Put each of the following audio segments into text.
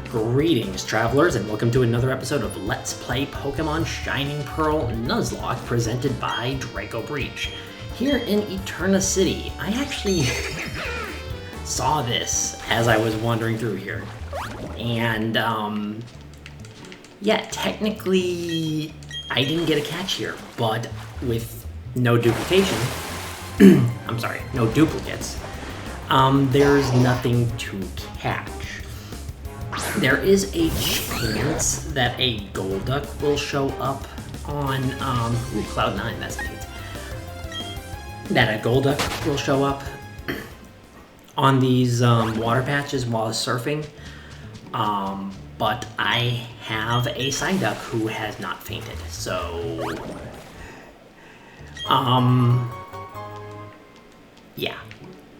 Greetings, travelers, and welcome to another episode of Let's Play Pokemon Shining Pearl Nuzlocke, presented by Draco Breach. Here in Eterna City, I actually saw this as I was wandering through here. And, yeah, technically, I didn't get a catch here, but with no duplication, I'm sorry, no duplicates, there's nothing to catch. There is a chance that a Golduck will show up on, Cloud9, that's neat. That a Golduck will show up on these water patches while surfing. But I have a Psyduck who has not fainted, so... yeah,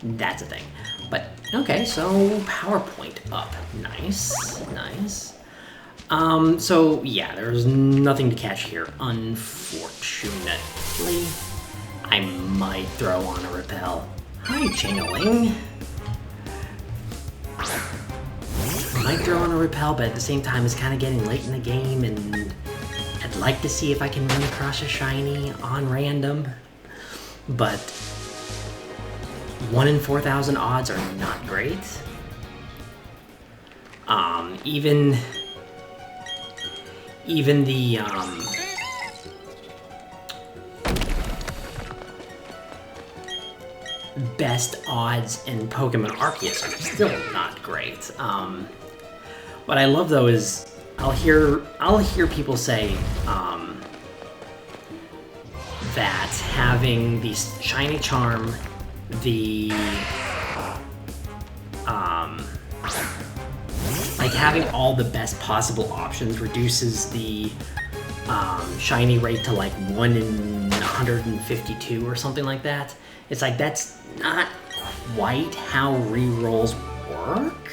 that's a thing. But, okay, so PowerPoint up. Nice, nice. So, yeah, there's nothing to catch here, unfortunately. I might throw on a Repel. Hi, Chingling. I might throw on a Repel, but at the same time, it's kind of getting late in the game, and I'd like to see if I can run across a shiny on random. But 1 in 4,000 odds are not great. Even the best odds in Pokemon Arceus are still not great. What I love though is I'll hear people say that having the shiny charm, like having all the best possible options reduces the shiny rate to like 1 in 152 or something like that. It's like that's not quite how rerolls work,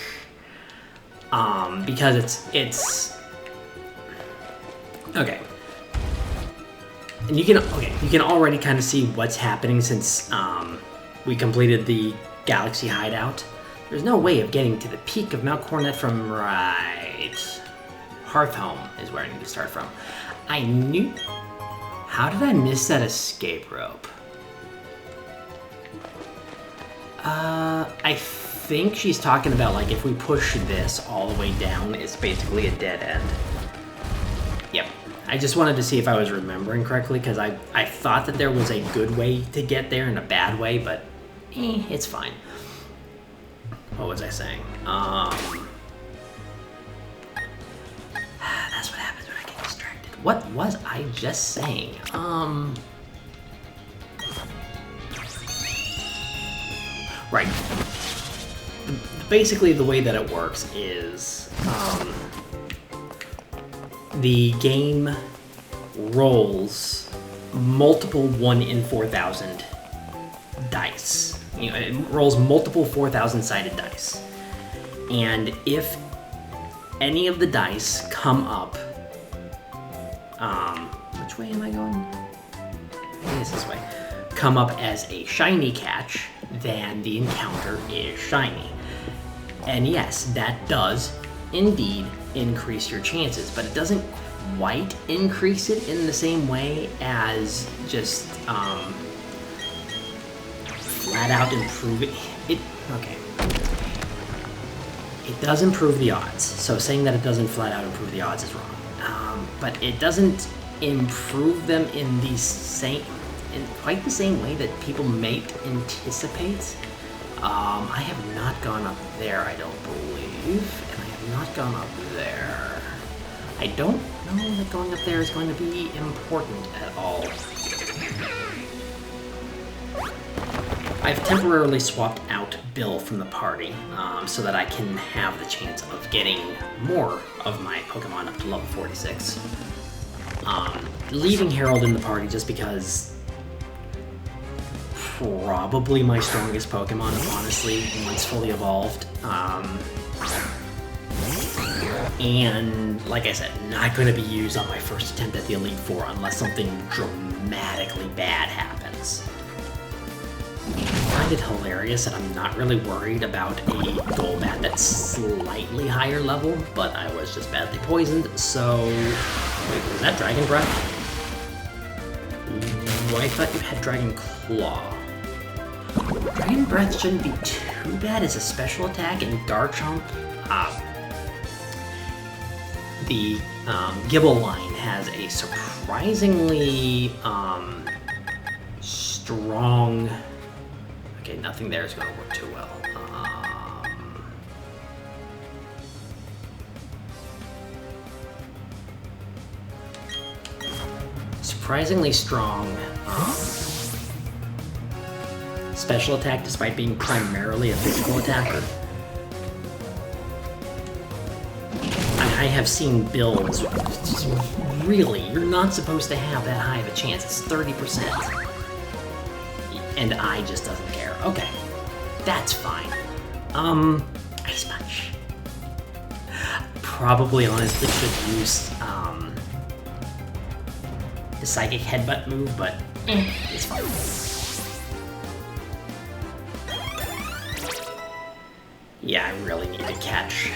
because it's okay. And you can already kind of see what's happening since we completed the Galaxy Hideout. There's no way of getting to the peak of Mount Coronet from Hearthhome is where I need to start from. How did I miss that escape rope? I think she's talking about like if we push this all the way down, it's basically a dead end. Yep. I just wanted to see if I was remembering correctly, because I thought that there was a good way to get there and a bad way, but it's fine. What was I saying? That's what happens when I get distracted. What was I just saying? Right. Basically, the way that it works is the game rolls multiple 1 in 4,000 dice. You know, it rolls multiple 4,000-sided dice. And if any of the dice come up... which way am I going? I think it's this way. Come up as a shiny catch, then the encounter is shiny. And yes, that does indeed increase your chances, but it doesn't quite increase it in the same way as just flat out improve it. Okay. It does improve the odds, so saying that it doesn't flat out improve the odds is wrong. But it doesn't improve them in quite the same way that people may anticipate. I have not gone up there, I don't believe, and I have not gone up there. I don't know that going up there is going to be important at all. I've temporarily swapped out Bill from the party so that I can have the chance of getting more of my Pokemon up to level 46. Leaving Harold in the party just because probably my strongest Pokemon, honestly, once fully evolved. And, like I said, not going to be used on my first attempt at the Elite Four unless something dramatically bad happens. find it hilarious that I'm not really worried about a Golbat that's slightly higher level, but I was just badly poisoned, so... Wait, was that Dragon Breath? Well, I thought you had Dragon Claw. Dragon Breath shouldn't be too bad as a special attack, and Garchomp, the Gibble line has a surprisingly strong... Okay, nothing there is going to work too well. Surprisingly strong special attack despite being primarily a physical attacker. I have seen builds, really, you're not supposed to have that high of a chance. It's 30%. And I just doesn't care. Okay, that's fine. Ice Punch. Probably honestly should use the Psychic Headbutt move, but it's fine. Yeah, I really need to catch.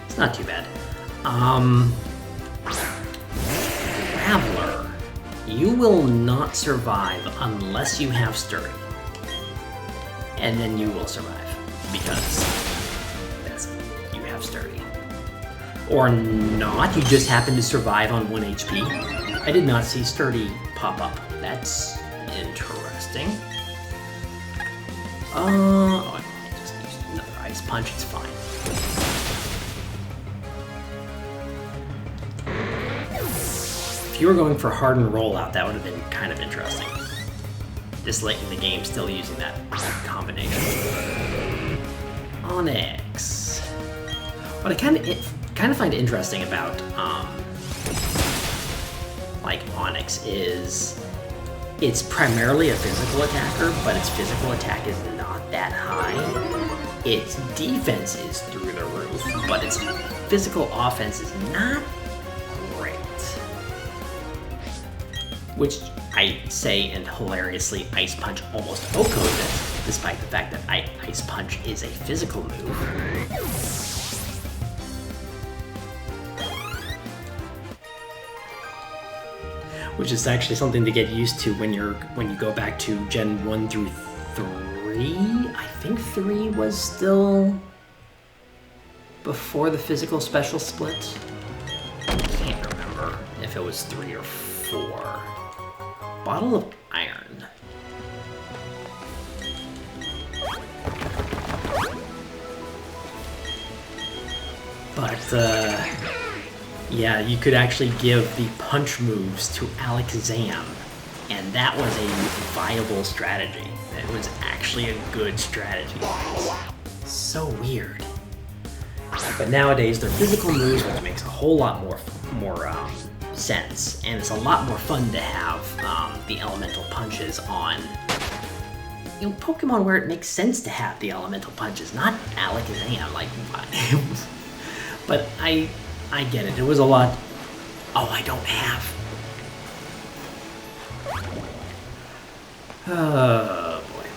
It's not too bad. Graveler. You will not survive unless you have Sturdy. And then you will survive, because you have Sturdy. Or not, you just happen to survive on 1 HP. I did not see Sturdy pop up. That's interesting. Oh, I might just use another Ice Punch, it's fine. If you were going for Hardened Rollout, that would have been kind of interesting. This late in the game, still using that combination. Onyx. What I kind of find interesting about like Onyx is it's primarily a physical attacker, but its physical attack is not that high. Its defense is through the roof, but its physical offense is not great. Which I say, and hilariously, Ice Punch almost OHKO'd it, despite the fact that Ice Punch is a physical move. Which is actually something to get used to when you go back to Gen 1 through 3. I think 3 was still before the physical special split. I can't remember if it was 3 or 4. Bottle of Iron. But, yeah, you could actually give the punch moves to Alakazam, and that was a viable strategy. It was actually a good strategy. So weird. But nowadays, they're physical moves, which makes a whole lot more sense, and it's a lot more fun to have the elemental punches on, you know, Pokemon where it makes sense to have the elemental punches, not Alakazam. Like, but I get it. It was a lot. Oh, I don't have. Oh boy.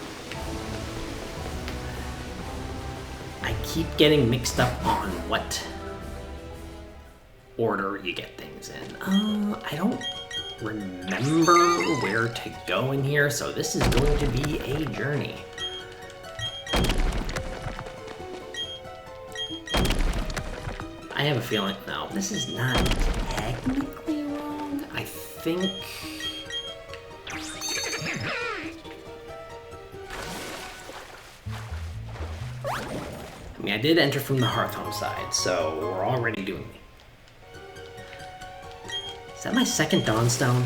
I keep getting mixed up on what order you get things in. I don't remember where to go in here, so this is going to be a journey. I have a feeling, no, this is not technically wrong. I think... I mean, I did enter from the Hearthhome side, so we're already doing it. Is that my second Dawnstone?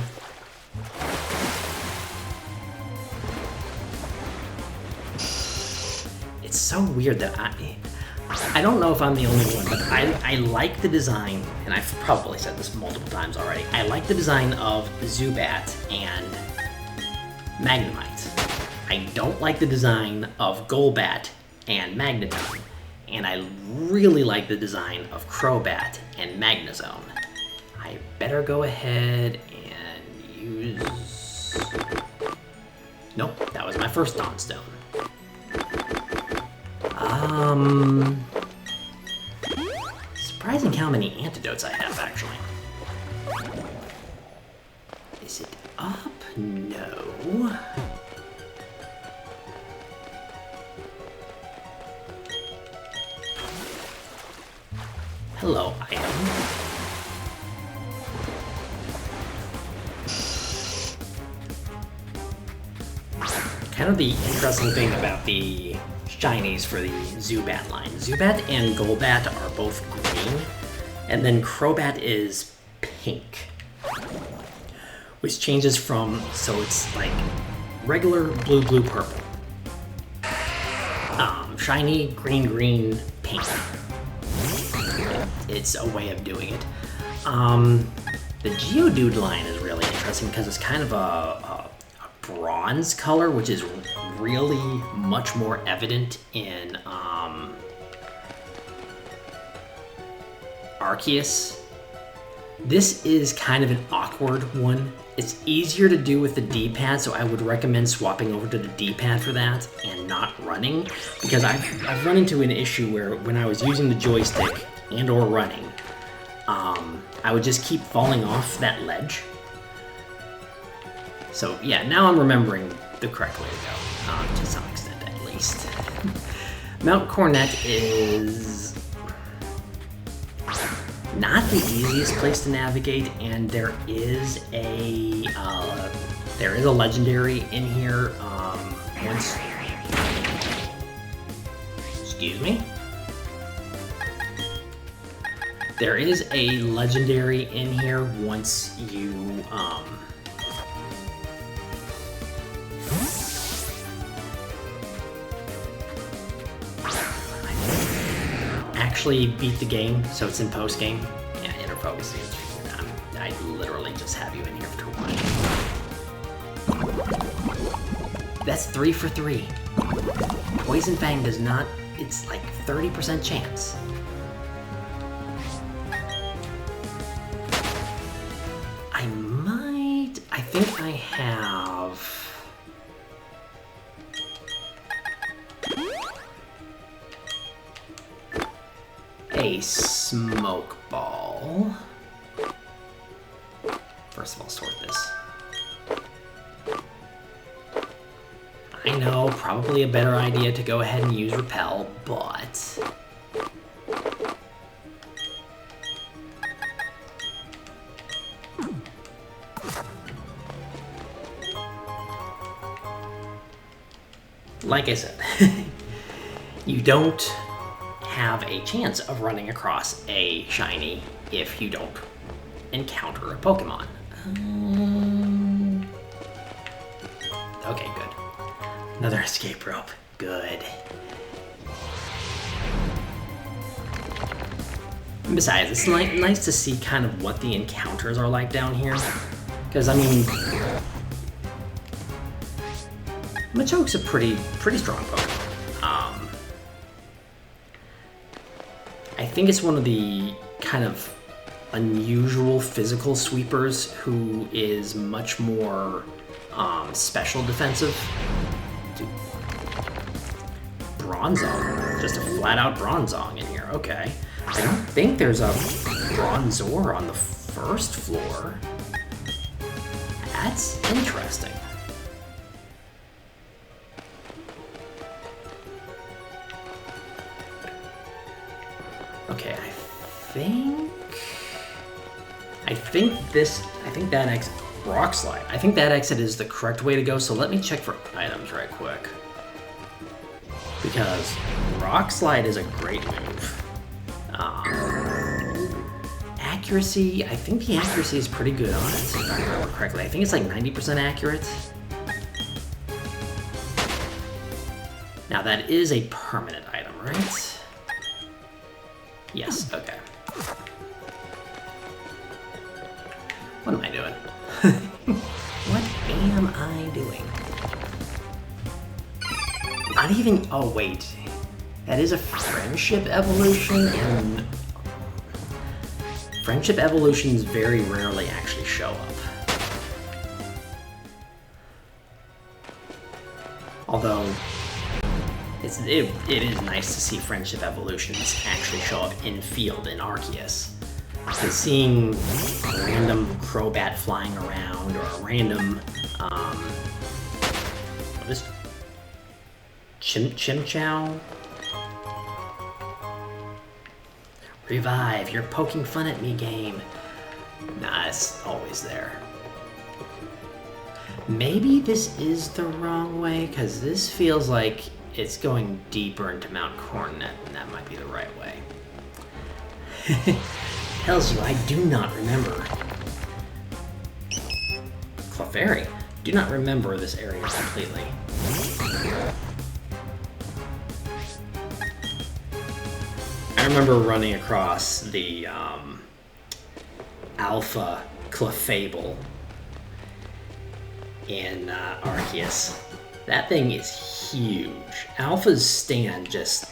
It's so weird that I don't know if I'm the only one, but I like the design, and I've probably said this multiple times already, I like the design of Zubat and Magnemite. I don't like the design of Golbat and Magneton, and I really like the design of Crobat and Magnezone. I better go ahead and use... Nope, that was my first Dawnstone. Surprising how many antidotes I have, actually. Is it up? No. Hello, item. Kind of the interesting thing about the shinies for the Zubat line. Zubat and Golbat are both green, and then Crobat is pink. Which changes from, so it's like regular blue, blue, purple. Shiny, green, green, pink. It's a way of doing it. The Geodude line is really interesting because it's kind of a bronze color, which is really much more evident in Arceus. This is kind of an awkward one. It's easier to do with the D-pad, so I would recommend swapping over to the D-pad for that and not running, because I've run into an issue where when I was using the joystick and or running, I would just keep falling off that ledge. So yeah, now I'm remembering the correct way to go, to some extent at least. Mount Cornet is not the easiest place to navigate, and there is a legendary in here. Excuse me. There is a legendary in here once you actually beat the game, so it's in post-game. Yeah, interfocus. I literally just have you in here to run. That's 3 for 3. Poison Fang does not, it's like 30% chance. I think I have... a smoke ball. First of all, sort this. I know, probably a better idea to go ahead and use Repel, but... like I said, you don't have a chance of running across a shiny if you don't encounter a Pokemon. Okay, good. Another escape rope. Good. And besides, it's nice to see kind of what the encounters are like down here. Because, I mean, Machoke's a pretty strong Pokemon. I think it's one of the kind of unusual physical sweepers who is much more special defensive. Dude. Bronzong. Just a flat-out Bronzong in here. Okay. I don't think there's a Bronzor on the first floor. That's interesting. Okay, I think that exit, Rock Slide. I think that exit is the correct way to go, so let me check for items right quick. Because Rock Slide is a great move. Accuracy, I think the accuracy is pretty good on it, if I remember correctly. I think it's like 90% accurate. Now that is a permanent item, right? Yes, okay. What am I doing? What am I doing? Not even, oh wait. That is a friendship evolution, and friendship evolutions very rarely actually show up. Although, it is nice to see friendship evolutions actually show up in field in Arceus. Because seeing a random Crobat flying around, or a random, what is Chimchow? Revive, you're poking fun at me, game. Nah, it's always there. Maybe this is the wrong way, because this feels like it's going deeper into Mount Coronet, and that might be the right way. Tells you I do not remember. Clefairy, do not remember this area completely. I remember running across the Alpha Clefable in Arceus. That thing is huge. Alpha's stand just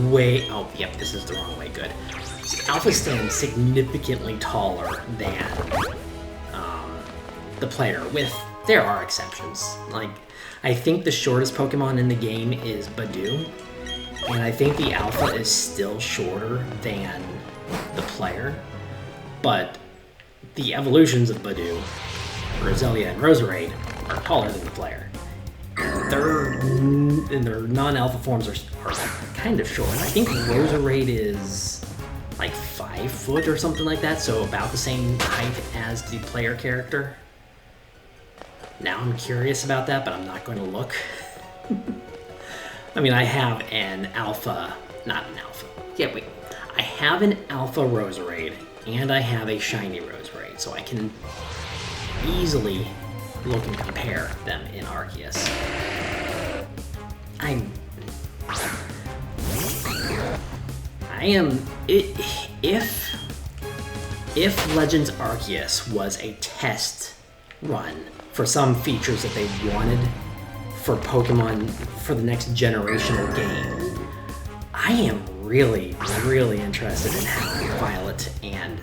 way... Oh, yep, this is the wrong way, good. Alpha stand significantly taller than the player, there are exceptions. Like, I think the shortest Pokemon in the game is Badoo, and I think the Alpha is still shorter than the player, but the evolutions of Badoo, Roselia and Roserade, are taller than the player. Their non-alpha forms are kind of short. I think Roserade is like 5 foot or something like that, so about the same height as the player character. Now I'm curious about that, but I'm not going to look. I mean, I have an alpha, not an alpha. Yeah, wait. I have an alpha Roserade, and I have a shiny Roserade, so I can easily look and compare them in Arceus. I am... If Legends Arceus was a test run for some features that they wanted for Pokemon for the next generational game, I am really, really interested in how Violet and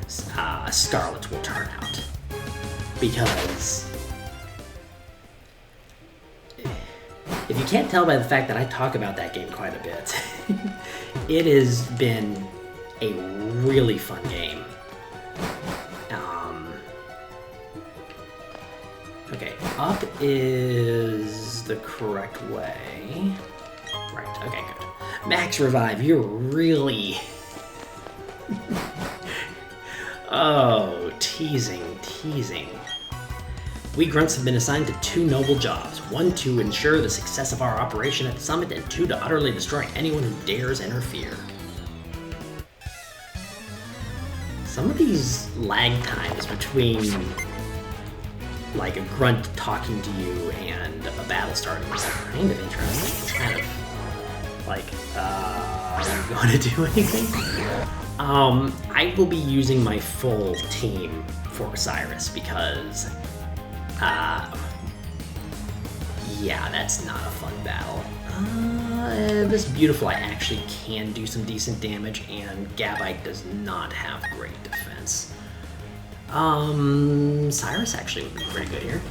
Scarlet will turn out. Because if you can't tell by the fact that I talk about that game quite a bit, it has been a really fun game. Okay, up is the correct way. Right, okay, good. Max Revive, you're really... Oh, teasing. We grunts have been assigned to 2 noble jobs. 1 to ensure the success of our operation at the summit, and 2 to utterly destroy anyone who dares interfere. Some of these lag times between like a grunt talking to you and a battle starting is kind of interesting. It's kind of like, are you going to do anything? I will be using my full team for Cyrus because, yeah, that's not a fun battle. This Beautiful I actually can do some decent damage, and Gabite does not have great defense. Cyrus actually would be pretty good here.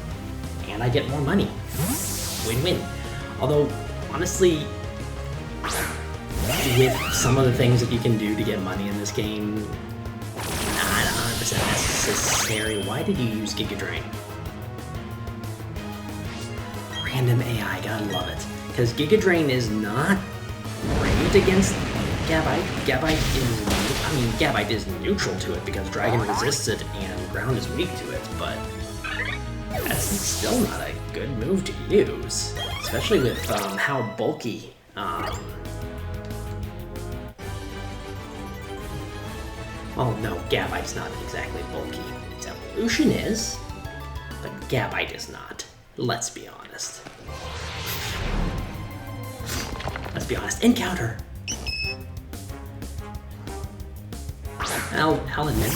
And I get more money. Win-win. Although, honestly, with some of the things that you can do to get money in this game, not 100% necessary. Why did you use Giga Drain? Random AI, gotta love it. Because Giga Drain is not great against Gabite. Gabite is neutral to it because Dragon resists it and Ground is weak to it, but that's still not a good move to use, especially with how bulky. Well, no, Gabite's not exactly bulky. Its evolution is, but Gabite is not. Let's be honest. Encounter! I'll admit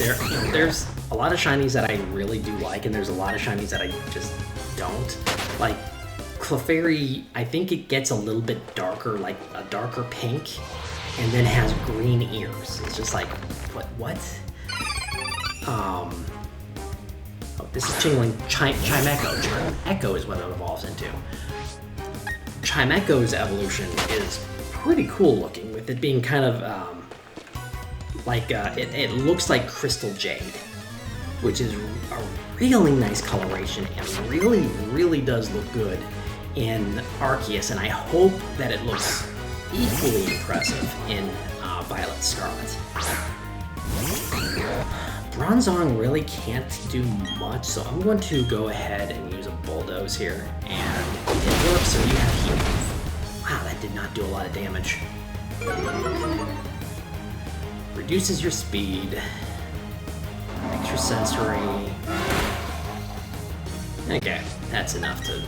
there's a lot of shinies that I really do like, and there's a lot of shinies that I just don't. Like, Clefairy, I think it gets a little bit darker, like a darker pink, and then has green ears. It's just like, what? Oh, this is Chimecho. Chimecho is what it evolves into. Chimecho's evolution is pretty cool looking, with it being kind of it looks like crystal jade, which is a really nice coloration and really does look good in Arceus, and I hope that it looks equally impressive in Violet Scarlet. Bronzong really can't do much, so I'm going to go ahead and use a Bulldoze here, and it works, so you have Heat Move. Wow, that did not do a lot of damage. Reduces your speed, extra sensory. Okay, that's enough to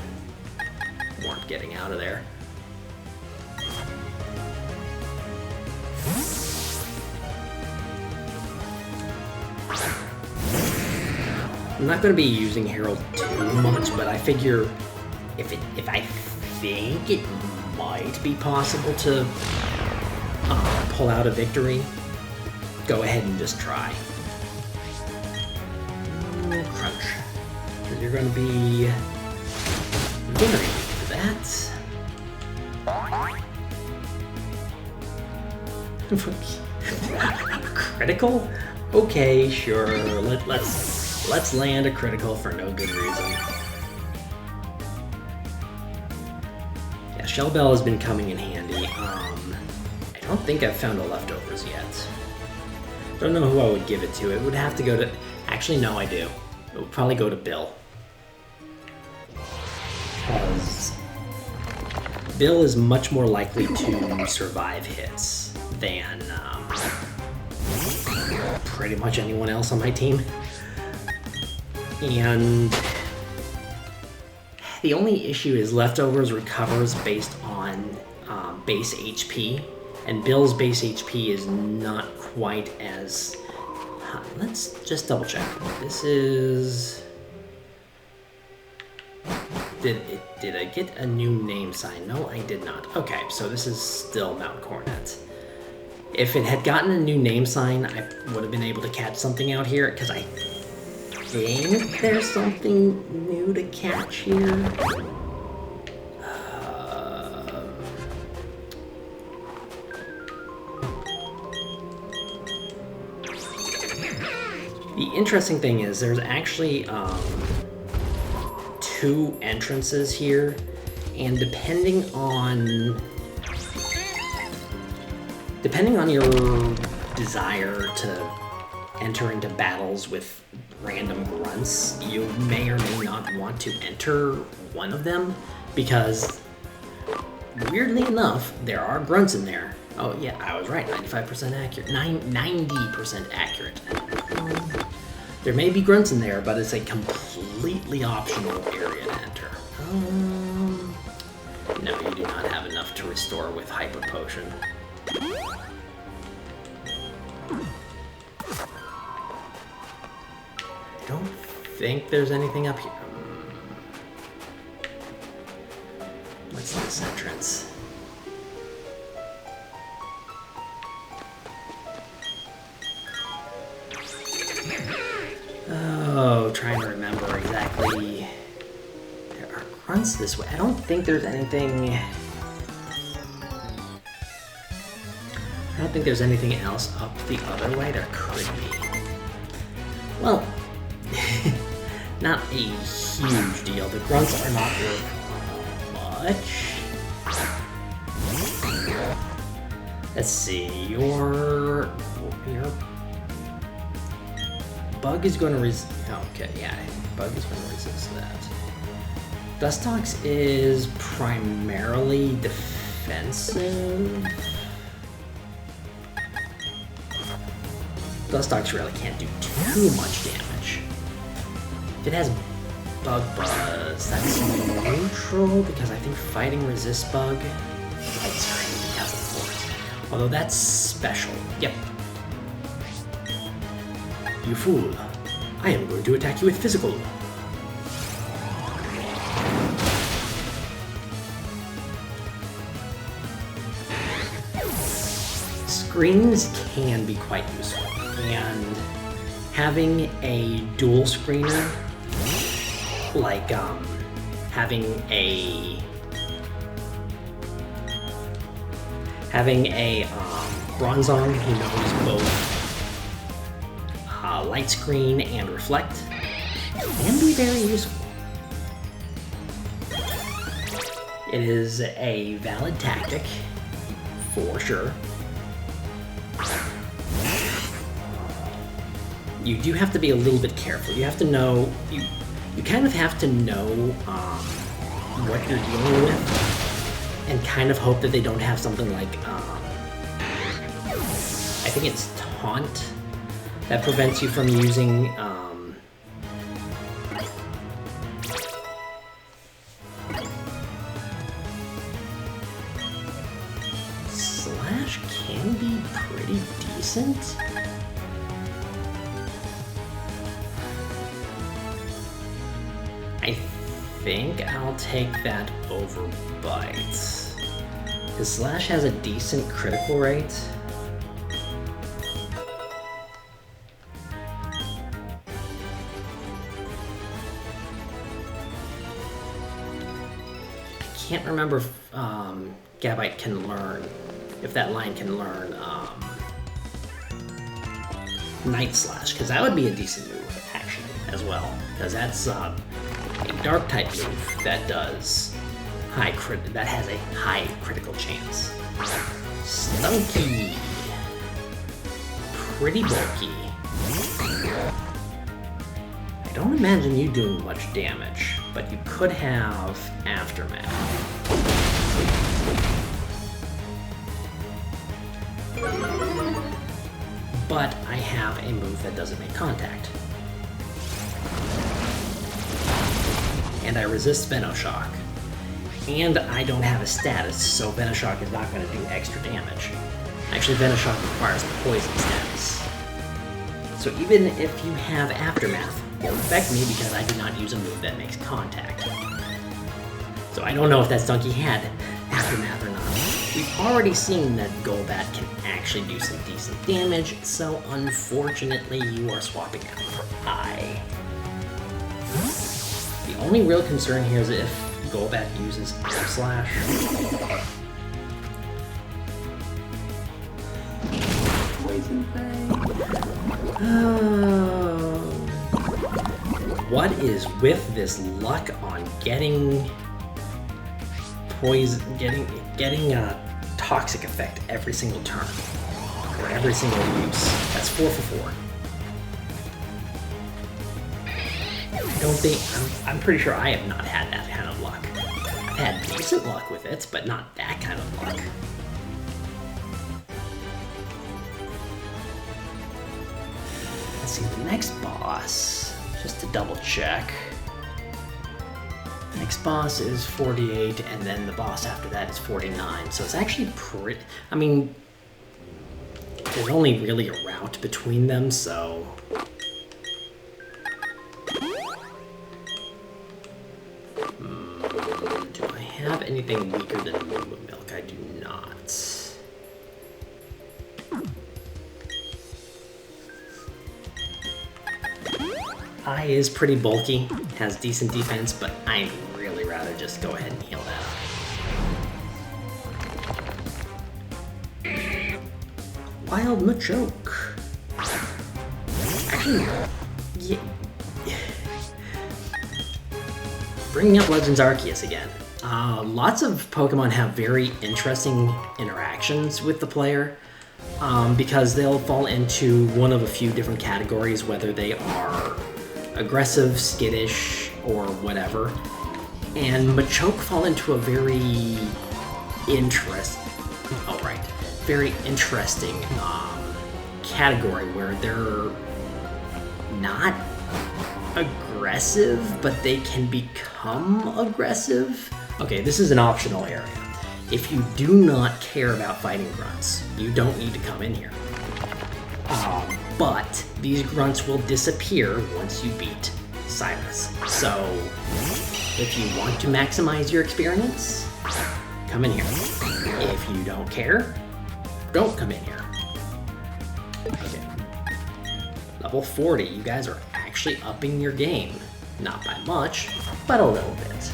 warrant getting out of there. I'm not going to be using Herald too much, but I figure if I think it might be possible to pull out a victory, go ahead and just try. Crunch. So you're going to be very weak for that. Critical? Okay, sure. Let's land a critical for no good reason. Yeah, Shell Bell has been coming in handy. I don't think I've found a leftovers yet. Don't know who I would give it to. It would have to go to... Actually, no, I do. It would probably go to Bill. Because Bill is much more likely to survive hits than pretty much anyone else on my team. And the only issue is Leftovers recovers based on base HP, and Bill's base HP is not quite as... let's just double check. This is... Did I get a new name sign? No, I did not. Okay, so this is still Mount Coronet. If it had gotten a new name sign, I would have been able to catch something out here, because I think there's something new to catch here. The interesting thing is there's actually two entrances here, and depending on your desire to enter into battles with random grunts, you may or may not want to enter one of them, because weirdly enough, there are grunts in there. Oh yeah, I was right, 95% accurate, 90% accurate. There may be grunts in there, but it's a completely optional area to enter. No, you do not have enough to restore with Hyper Potion. I don't think there's anything up here. What's this entrance? Oh, trying to remember exactly. There are grunts this way. I don't think there's anything... I don't think there's anything else up the other way. There could be. Well, not a huge deal. The grunts are not worth much. Let's see. Your bug is going to resist. Okay, yeah, bug is going to resist that. Dustox is primarily defensive. Dustox really can't do too much damage. If it has Bug Buzz, that's neutral, because I think Fighting resists Bug. Light Screen, yes, of course. Although that's special. Yep. You fool. I am going to attack you with physical. Screens can be quite useful, and having a dual screener, like having a Having a Bronzong who knows both light screen and reflect can be very useful. It is a valid tactic, for sure. You do have to be a little bit careful. You have to know, you kind of have to know what you're dealing with and kind of hope that they don't have something like, I think it's Taunt that prevents you from using, Slash can be pretty decent. I think I'll take that over Bite. Because Slash has a decent critical rate. I can't remember if Gabite can learn, if that line can learn Night Slash, because that would be a decent move, actually, as well. Because that's a dark type move that does that has a high critical chance. Stunky. Pretty bulky. I don't imagine you doing much damage, but you could have Aftermath. But I have a move that doesn't make contact. And I resist Venoshock. And I don't have a status, so Venoshock is not going to do extra damage. Actually, Venoshock requires poison status. So even if you have Aftermath, it will affect me because I do not use a move that makes contact. So I don't know if that Stunky had Aftermath or not. We've already seen that Golbat can actually do some decent damage, so unfortunately you are swapping out for I. The only real concern here is if Golbat uses Air Slash. Poison Fang. Oh. What is with this luck on getting poison, getting a toxic effect every single turn or every single use? That's 4 for 4. I don't think, I'm pretty sure I have not had that kind of luck. I've had decent luck with it, but not that kind of luck. Let's see, the next boss, just to double check. Next boss is 48, and then the boss after that is 49. So it's actually pretty, I mean, there's only really a route between them, so. Do I have anything weaker than Moo Milk? I do not. I is pretty bulky, has decent defense, but I'd really rather just go ahead and heal that up. Wild Machoke. Actually, yeah. Bringing up Legends Arceus again. Lots of Pokemon have very interesting interactions with the player because they'll fall into one of a few different categories, whether they are aggressive, skittish, or whatever. And Machoke fall into a very interesting category where they're not aggressive, but they can become aggressive. Okay, this is an optional area. If you do not care about fighting grunts, you don't need to come in here. But these grunts will disappear once you beat Cyrus. So, if you want to maximize your experience, come in here. If you don't care, don't come in here. Okay. Level 40, you guys are actually upping your game. Not by much, but a little bit.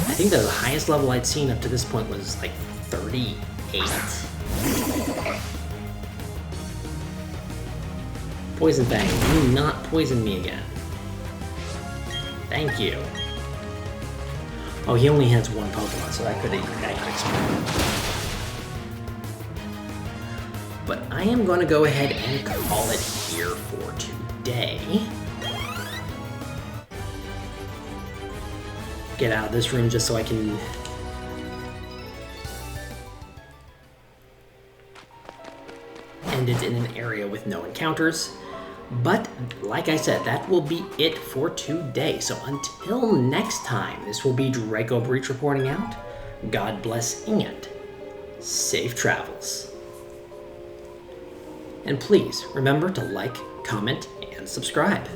I think the highest level I'd seen up to this point was like 38 8. Poison Fang, do not poison me again. Thank you. Oh, he only has one Pokemon, so that could explain. But I am going to go ahead and call it here for today. Get out of this room just so I can end it in an area with no encounters. But like I said, that will be it for today. So until next time, this will be Draco Breach reporting out. God bless and safe travels. And please remember to like, comment, and subscribe.